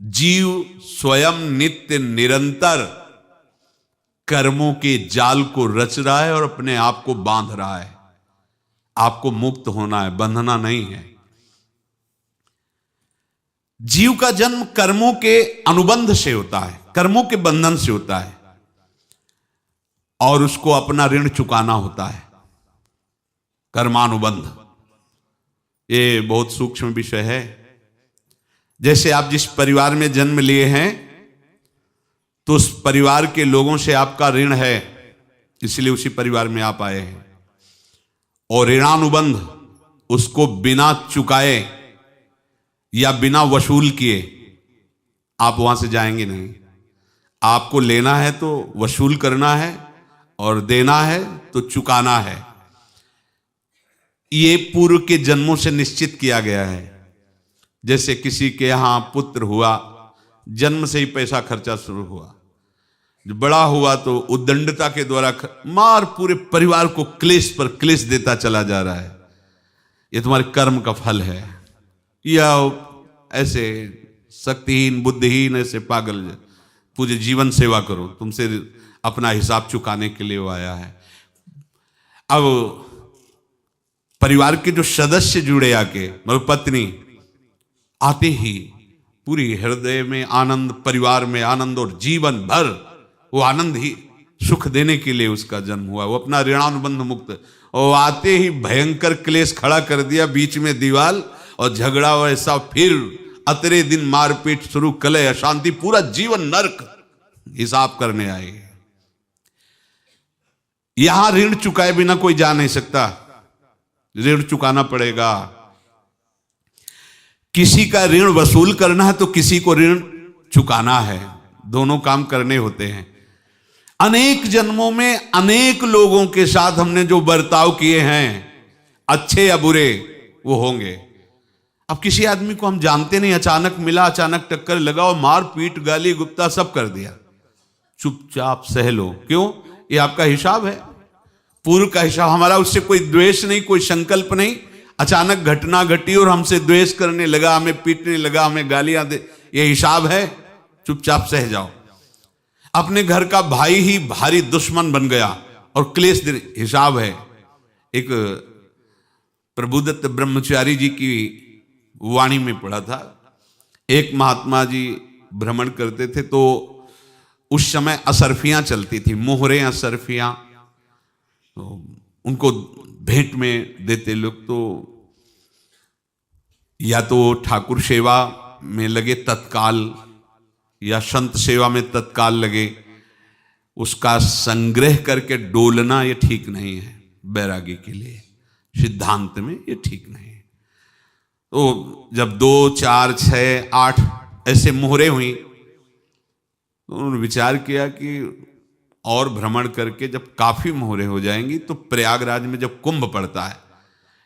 जीव स्वयं नित्य निरंतर कर्मों के जाल को रच रहा है और अपने आप को बांध रहा है। आपको मुक्त होना है, बंधना नहीं है। जीव का जन्म कर्मों के अनुबंध से होता है, कर्मों के बंधन से होता है, और उसको अपना ऋण चुकाना होता है। कर्मानुबंध ये बहुत सूक्ष्म विषय है। जैसे आप जिस परिवार में जन्म लिए हैं तो उस परिवार के लोगों से आपका ऋण है, इसलिए उसी परिवार में आप आए हैं। और ऋणानुबंध उसको बिना चुकाए या बिना वसूल किए आप वहां से जाएंगे नहीं। आपको लेना है तो वसूल करना है और देना है तो चुकाना है। ये पूर्व के जन्मों से निश्चित किया गया है। जैसे किसी के यहां पुत्र हुआ, जन्म से ही पैसा खर्चा शुरू हुआ, जो बड़ा हुआ तो उद्दंडता के द्वारा मार पूरे परिवार को क्लेश पर क्लेश देता चला जा रहा है। ये तुम्हारे कर्म का फल है। या ऐसे शक्तिहीन बुद्धिहीन ऐसे पागल पूरे जीवन सेवा करो, तुमसे अपना हिसाब चुकाने के लिए वो आया है। अब परिवार के जो सदस्य जुड़े आके, मतलब पत्नी आते ही पूरी हृदय में आनंद, परिवार में आनंद, और जीवन भर वो आनंद ही सुख देने के लिए उसका जन्म हुआ। वो अपना ऋणानुबंध मुक्त, और आते ही भयंकर क्लेश खड़ा कर दिया, बीच में दीवाल और झगड़ा वैसा, फिर अतरे दिन मारपीट शुरू, कलह अशांति, पूरा जीवन नरक हिसाब करने आए। यहां ऋण चुकाए बिना कोई जा नहीं सकता, ऋण चुकाना पड़ेगा। किसी का ऋण वसूल करना है तो किसी को ऋण चुकाना है, दोनों काम करने होते हैं। अनेक जन्मों में अनेक लोगों के साथ हमने जो बर्ताव किए हैं, अच्छे या बुरे, वो होंगे। अब किसी आदमी को हम जानते नहीं, अचानक मिला, अचानक टक्कर लगा और मार पीट गाली गुप्ता सब कर दिया, चुपचाप सह लो। क्यों? ये आपका हिसाब है, पूर्व का हिसाब। हमारा उससे कोई द्वेष नहीं, कोई संकल्प नहीं। अचानक घटना घटी और हमसे द्वेष करने लगा, हमें पीटने लगा, हमें गालियां दे, ये हिसाब है, चुपचाप सह जाओ। अपने घर का भाई ही भारी दुश्मन बन गया और क्लेश दे, हिसाब है। एक प्रभुदत्त ब्रह्मचारी जी की वाणी में पढ़ा था, एक महात्मा जी भ्रमण करते थे तो उस समय असरफियां चलती थी, मोहरे असरफियां, तो उनको भेंट में देते लोग। तो या तो ठाकुर सेवा में लगे तत्काल, या संत सेवा में तत्काल लगे, उसका संग्रह करके डोलना ये ठीक नहीं है। बैरागी के लिए सिद्धांत में ये ठीक नहीं है। तो जब 2, 4, 6, 8 ऐसे मोहरे हुई तो उन्होंने विचार किया कि और भ्रमण करके जब काफी मोहरे हो जाएंगी तो प्रयागराज में जब कुंभ पड़ता है,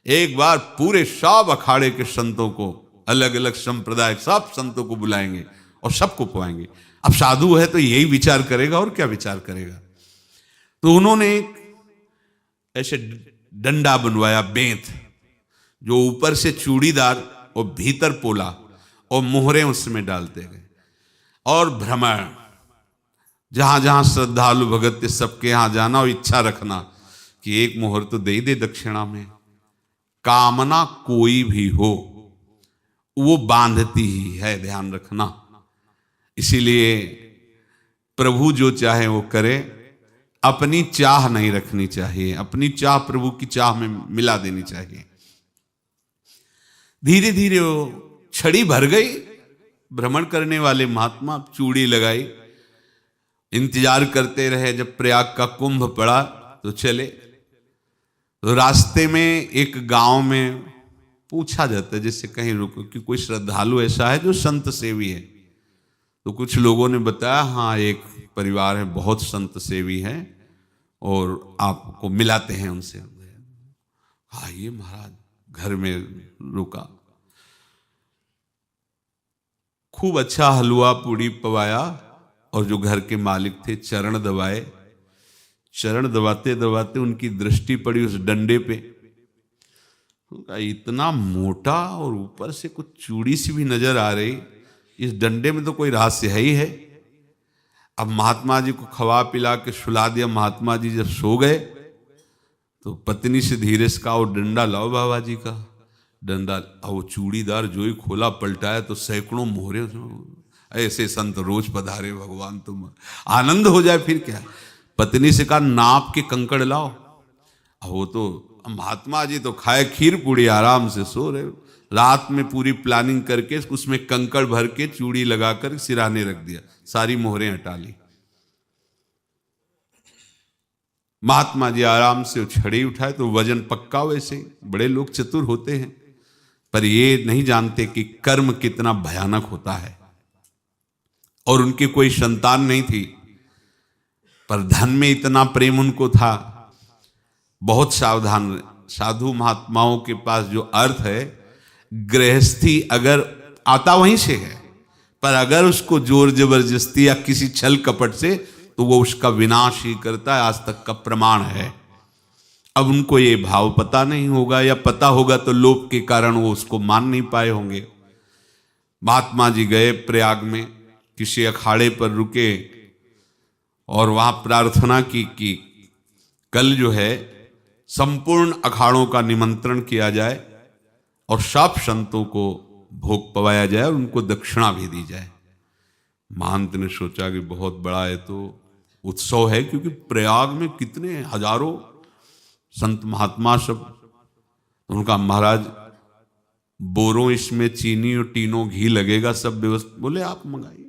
एक बार पूरे सब अखाड़े के संतों को, अलग अलग संप्रदाय सब संतों को बुलाएंगे और सबको पवाएंगे। अब साधु है तो यही विचार करेगा, और क्या विचार करेगा। तो उन्होंने एक ऐसे डंडा बनवाया, बेंत, जो ऊपर से चूड़ीदार और भीतर पोला, और मोहरे उसमें डालते गए। और भ्रमण, जहां जहां श्रद्धालु भगत थे सबके यहां जाना और इच्छा रखना कि एक मोहर तो दे दे दक्षिणा में। कामना कोई भी हो वो बांधती ही है, ध्यान रखना। इसीलिए प्रभु जो चाहे वो करे, अपनी चाह नहीं रखनी चाहिए, अपनी चाह प्रभु की चाह में मिला देनी चाहिए। धीरे धीरे वो छड़ी भर गई। भ्रमण करने वाले महात्मा चूड़ी लगाई, इंतजार करते रहे। जब प्रयाग का कुंभ पड़ा तो चले। तो रास्ते में एक गांव में पूछा जाता है, जैसे कहीं रुको कि कोई श्रद्धालु ऐसा है जो संत सेवी है। तो कुछ लोगों ने बताया, हाँ एक परिवार है बहुत संत सेवी है और आपको मिलाते हैं उनसे। आइए महाराज, घर में रुका, खूब अच्छा हलवा पूड़ी पवाया, और जो घर के मालिक थे चरण दबाए। चरण दबाते दबाते उनकी दृष्टि पड़ी उस डंडे पे, इतना मोटा और ऊपर से कुछ चूड़ी सी भी नजर आ रही। इस डंडे में तो कोई रहस्य है ही है। अब महात्मा जी को खवा पिला के सुला दिया। महात्मा जी जब सो गए तो पत्नी से धीरे से कहा, वो डंडा लाओ बाबा जी का। डंडा, वो चूड़ीदार जो ही खोला पलटाया तो सैकड़ों मोहरे। ऐसे संत रोज पधारे भगवान, तुम आनंद हो जाए फिर क्या। पत्नी से कहा, नाप के कंकड़ लाओ। वो तो महात्मा जी तो खाए खीर पूड़ी, आराम से सो रहे। रात में पूरी प्लानिंग करके उसमें कंकड़ भर के चूड़ी लगाकर सिराने रख दिया, सारी मोहरें हटा ली। महात्मा जी आराम से छड़ी उठाए तो वजन पक्का। वैसे बड़े लोग चतुर होते हैं, पर ये नहीं जानते कि कर्म कितना भयानक होता है। और उनकी कोई संतान नहीं थी, पर धन में इतना प्रेम उनको था। बहुत सावधान। साधु महात्माओं के पास जो अर्थ है, गृहस्थी अगर आता वहीं से है, पर अगर उसको जोर जबरदस्ती या किसी छल कपट से, तो वो उसका विनाश ही करता है। आज तक का प्रमाण है। अब उनको ये भाव पता नहीं होगा, या पता होगा तो लोभ के कारण वो उसको मान नहीं पाए होंगे। महात्मा जी गए प्रयाग में, किसी अखाड़े पर रुके और वहां प्रार्थना की कि कल जो है संपूर्ण अखाड़ों का निमंत्रण किया जाए और सब संतों को भोग पवाया जाए और उनको दक्षिणा भी दी जाए। महंत ने सोचा कि बहुत बड़ा है तो उत्सव है, क्योंकि प्रयाग में कितने हजारों संत महात्मा सब। उनका महाराज बोरों इसमें चीनी और टीनों घी लगेगा, सब व्यवस्था। बोले आप मंगाइए,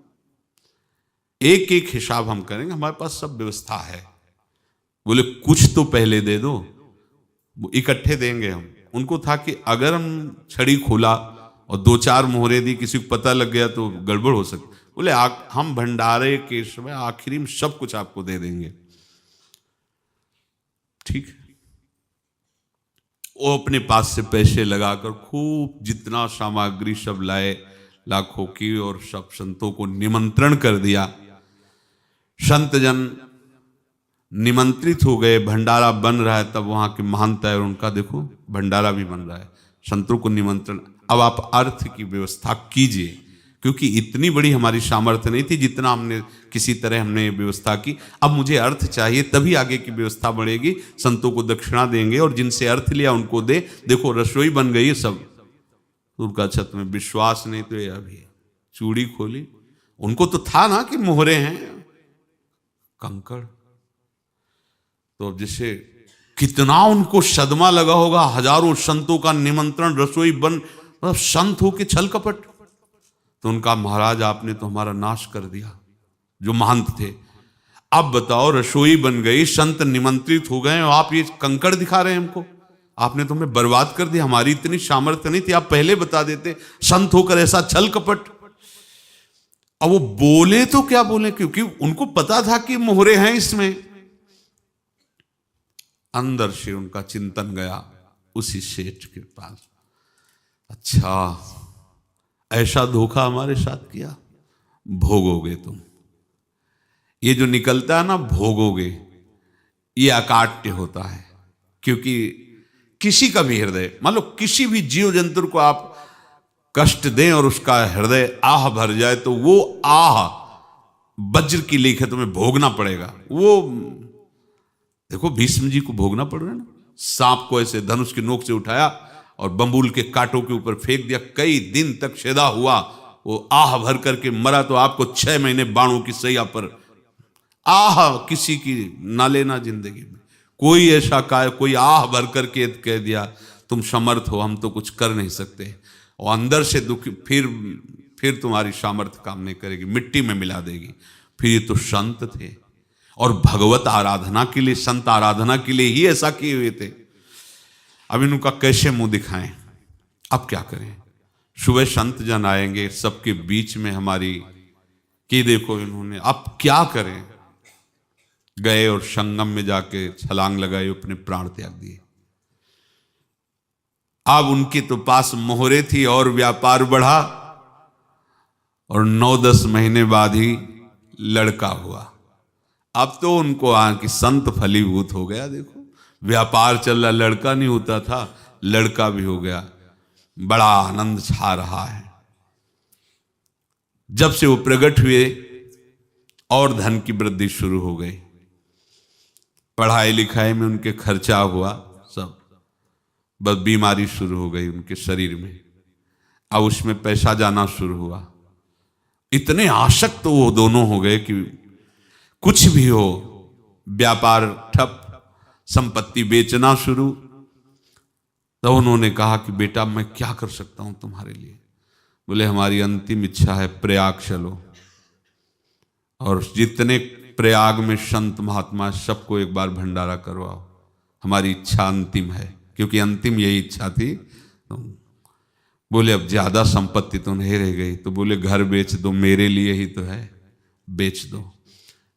एक एक हिसाब हम करेंगे, हमारे पास सब व्यवस्था है। बोले कुछ तो पहले दे दो, वो इकट्ठे देंगे हम। उनको था कि अगर हम छड़ी खोला और दो चार मोहरे दी, किसी को पता लग गया तो गड़बड़ हो सकती। बोले हम भंडारे के समय आखिरी में सब कुछ आपको दे देंगे। ठीक है। वो अपने पास से पैसे लगाकर खूब जितना सामग्री सब लाए, लाखों की, और सब संतों को निमंत्रण कर दिया। संत जन निमंत्रित हो गए, भंडारा बन रहा है। तब वहां के महंत है और उनका देखो भंडारा भी बन रहा है, संतों को निमंत्रण। अब आप अर्थ की व्यवस्था कीजिए, क्योंकि इतनी बड़ी हमारी सामर्थ्य नहीं थी जितना हमने किसी तरह हमने व्यवस्था की। अब मुझे अर्थ चाहिए, तभी आगे की व्यवस्था बढ़ेगी। संतों को दक्षिणा देंगे और जिनसे अर्थ लिया उनको दे। देखो रसोई बन गई है सब। उनका छत में विश्वास नहीं तो ये अभी चूड़ी खोली। उनको तो था ना कि मोहरे हैं, कंकड़। तो अब जैसे कितना उनको सदमा लगा होगा। हजारों संतों का निमंत्रण, रसोई बन, मतलब संत हो के छल कपट। तो उनका महाराज आपने तो हमारा नाश कर दिया, जो महंत थे। अब बताओ रसोई बन गई, संत निमंत्रित हो गए, और आप ये कंकड़ दिखा रहे हैं हमको। आपने तो हमें बर्बाद कर दिया। हमारी इतनी सामर्थ्य नहीं थी, आप पहले बता देते। संत होकर ऐसा छल कपट। अब वो बोले तो क्या बोले, क्योंकि उनको पता था कि मोहरे हैं इसमें। अंदर से उनका चिंतन गया उसी सेठ के पास, अच्छा ऐसा धोखा हमारे साथ किया, भोगोगे तुम। ये जो निकलता है ना भोगोगे, ये अकाट्य होता है। क्योंकि किसी का भी हृदय, मान लो किसी भी जीव जंतु को आप कष्ट दें और उसका हृदय आह भर जाए, तो वो आह वज्र की लेख है, तुम्हें भोगना पड़ेगा। वो देखो भीष्म जी को भोगना पड़ रहा है ना। सांप को ऐसे धनुष की नोक से उठाया और बंबूल के कांटों के ऊपर फेंक दिया, कई दिन तक शेदा हुआ, वो आह भर करके मरा। तो आपको 6 महीने बाणों की सैया पर आह किसी की ना लेना जिंदगी में। कोई ऐसा कोई आह भर करके कह दिया तुम समर्थ हो, हम तो कुछ कर नहीं सकते, और अंदर से दुख, फिर तुम्हारी सामर्थ्य काम नहीं करेगी, मिट्टी में मिला देगी। फिर ये तो संत थे, और भगवत आराधना के लिए, संत आराधना के लिए ही ऐसा किए हुए थे। अब इनका कैसे मुंह दिखाएं, अब क्या करें। सुबह संत जन आएंगे, सबके बीच में हमारी कि देखो इन्होंने, अब क्या करें। गए और संगम में जाके छलांग लगाई, अपने प्राण त्याग दिए। अब उनके तो पास मोहरे थी और व्यापार बढ़ा, और 9-10 महीने बाद ही लड़का हुआ। अब तो उनको कि संत फलीभूत हो गया। देखो व्यापार चल रहा, लड़का नहीं होता था, लड़का भी हो गया, बड़ा आनंद छा रहा है। जब से वो प्रकट हुए और धन की वृद्धि शुरू हो गई, पढ़ाई लिखाई में उनके खर्चा हुआ सब, बस बीमारी शुरू हो गई उनके शरीर में, अब उसमें पैसा जाना शुरू हुआ। इतने आसक्त तो वो दोनों हो गए कि कुछ भी हो, व्यापार ठप, संपत्ति बेचना शुरू। तो उन्होंने कहा कि बेटा मैं क्या कर सकता हूं तुम्हारे लिए? बोले हमारी अंतिम इच्छा है प्रयाग चलो, और जितने प्रयाग में संत महात्मा सबको एक बार भंडारा करवाओ, हमारी इच्छा अंतिम है, क्योंकि अंतिम यही इच्छा थी। तो बोले अब ज्यादा संपत्ति तो नहीं रह गई, तो बोले घर बेच दो, मेरे लिए ही तो है, बेच दो,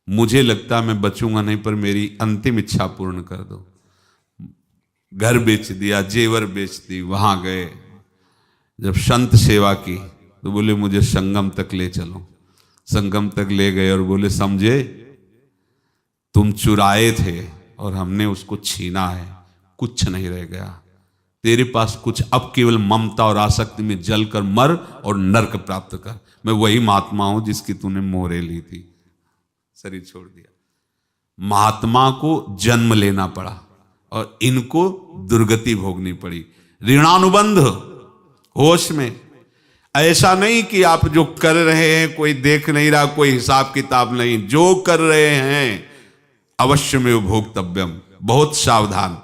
मुझे लगता मैं बचूंगा नहीं, पर मेरी अंतिम इच्छा पूर्ण कर दो। घर बेच दिया, जेवर बेच दी, वहां गए, जब संत सेवा की तो बोले मुझे संगम तक ले चलो। संगम तक ले गए और बोले समझे तुम चुराए थे और हमने उसको छीना है, कुछ नहीं रह गया तेरे पास कुछ, अब केवल ममता और आसक्ति में जलकर मर और नरक प्राप्त कर। मैं वही महात्मा हूं जिसकी तूने मोहरे ली थी, शरीर छोड़ दिया। महात्मा को जन्म लेना पड़ा और इनको दुर्गति भोगनी पड़ी। ऋणानुबंध होश में, ऐसा नहीं कि आप जो कर रहे हैं कोई देख नहीं रहा, कोई हिसाब किताब नहीं, जो कर रहे हैं अवश्य में भोक्तव्यम, बहुत सावधान।